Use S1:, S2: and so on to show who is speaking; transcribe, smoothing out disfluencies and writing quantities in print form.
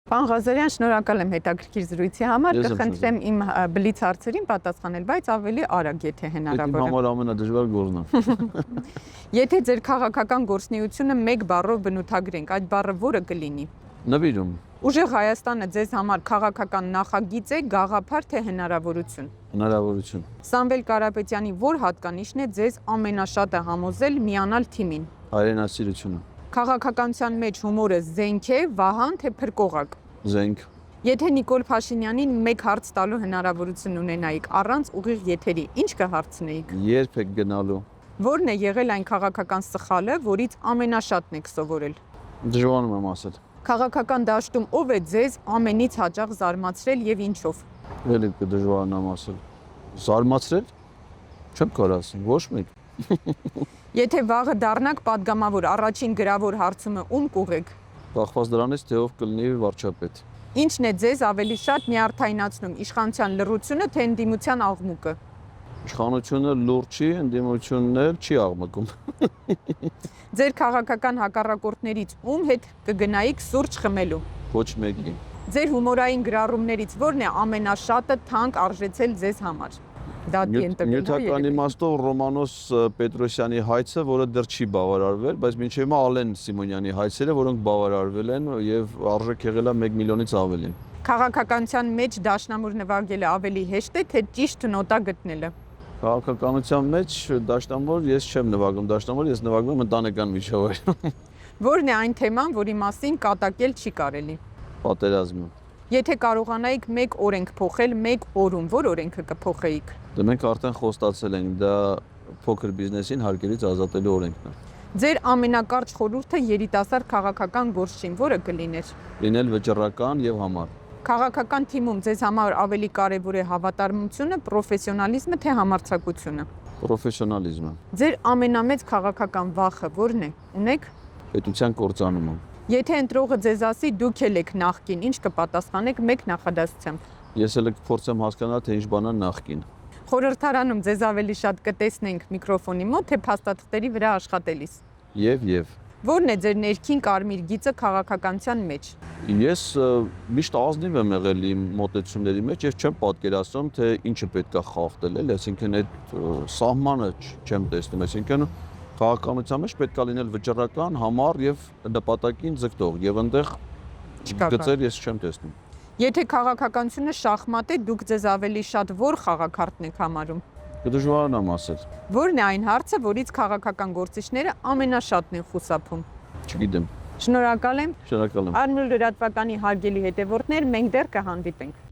S1: Պարոն Ղազարյան, շնորհակալ եմ հետաքրքիր զրույցի համար, կխնդրեմ իմ բլից հարցերին պատասխանել, բայց ավելի արագ, եթե հնարավոր է։
S2: Իմ համար ամենադժվար գործն է։
S1: Եթե ձեր քաղաքական գործունեությունը մեկ բառով բնութագրենք, այդ բառը որը կլինի։
S2: Նվիրում։
S1: Ուժեղ Հայաստանը ձեզ համար քաղաքական նախագիծ է, գաղափար թե հնարավորություն։
S2: Հնարավորություն։
S1: Սամվել Կարապետյանի որ հատկանիշն է ձեզ ամենաշատը համոզել միանալ թիմին։
S2: Հայրենասիրությունը։
S1: Քաղաքականության մեջ հումորը զենք է, վահան թե փրկողակ։
S2: Զենք։
S1: Եթե Նիկոլ Փաշինյանին մեկ հարց տալու հնարավորություն ունենայիք առանց ուղիղ եթերի, ինչ կհարցնեիք։
S2: Երբ եք գնալու։
S1: Որն է եղել այն քաղաքական սխալը, որից ամենաշատն եք սովորել։
S2: Դժվարում եմ ասել։
S1: Քաղաքական դաշտում ով է ձեզ ամենից հաճախ զարմացրել եւ ինչով։
S2: Ելի կդժվարանամ ասել։ Զարմացրել։ Չեմ կարող ասել, ոչ մեկ։
S1: Եթե վաղը դառնաք падգամավոր, առաջին գրավոր հարցումը ում կուղեք։
S2: Կախված դրանից թե ով կլինի վարչապետ։
S1: Ինչն է ձեզ ավելի շատ նյարդայնացնում, իշխանության լռությունը թե ընդդիմության աղմուկը։
S2: Իշխանությունը լուրջ չի, ընդդիմությունն էլ չի աղմկում։
S1: Ձեր քաղաքական հակառակորդներից ում հետ կգնայիք սուրճ խմելու։
S2: Ոչ մեկի։
S1: Ձեր հումորային գրառումներից որն է ամենաշատը թանկ արժեցել ձեզ համար։ Դատի ընտրել։
S2: Նյութական իմաստով Ռոմանոս Պետրոսյանի հայցը, որը դեռ չի բավարարվել, բայց մինչև հիմա Ալեն Սիմոնյանի հայցերը, որոնք բավարարվել են եւ արժեք եղել է 1 միլիոնից ավելի։
S1: Քաղաքականության մեջ դաշնամուր նվագելը ավելի հեշտ է, թե ճիշտ նոտա գտնելը։
S2: Քաղաքականության մեջ դաշնամուր ես չեմ նվագում, դաշնամուր ես նվագում եմ ընտանեկան միջավայրում։
S1: Որն է այն թեման, որի մասին կատակել չի կարելի։
S2: Պատերազմը։
S1: Եթե կարողանայիք մեկ օրենք փոխել, մեկ օրում որ օրենքը կփոխեիք։
S2: Դե մենք արդեն խոստացել ենք, դա փոքր բիզնեսին հարկերից ազատելու օրենքն է։
S1: Ձեր ամենակարճ խորհուրդը երիտասարդ քաղաքական գործչին որը կլիներ։
S2: Լինել վճռական եւ համառ։
S1: Քաղաքական թիմում ձեզ համար ավելի կարևոր է հավատարմությունը, պրոֆեսիոնալիզմը թե համարձակությունը։
S2: Պրոֆեսիոնալիզմը։
S1: Ձեր ամենամեծ քաղաքական վախը որն է։ Ունեք։
S2: Պետության կործանումը։
S1: Եթե ընտրողը ձեզ ասի դուք եք նախկին, ինչ կպատասխանեք մեկ նախադասությամբ։
S2: Ես էլ կփորձեմ հասկանալ, թե ինչ բան է նախկին։
S1: Խորհրդարանում ձեզ ավելի շատ կտեսնենք միկրոֆոնի մոտ, թե փաստաթղթերի վրա աշխատելիս։
S2: Եվ
S1: Որն է ձեր ներքին կարմիր գիծը քաղաքականության մեջ։
S2: Ես միշտ ազնիվ եմ եղել իմ մոտեցումների մեջ եւ չեմ պատկերացնում, թե ինչը պետք է խախտել, էլ, այսինքն այդ սահմանը չեմ տեսնում, այսինքն քաղաքականության մեջ պետք է լինել վճռական, համառ եւ նպատակին ձգտող եւ այնտեղ գծեր ես չեմ տեսնում։
S1: Եթե քաղաքականությունը շախմատ է, դուք ձեզ ավելի շատ որ խաղաքարտն եք համարում։
S2: Կդժվարանամ ասել։
S1: Որն է այն հարցը, որից քաղաքական գործիչները ամենաշատն են խուսափում։
S2: Չգիտեմ։
S1: Շնորհակալ եմ։
S2: Շնորհակալ եմ։
S1: Արմուլ լրատվականի հարգելի հետևորդներ, մենք դեռ կհանդիպենք։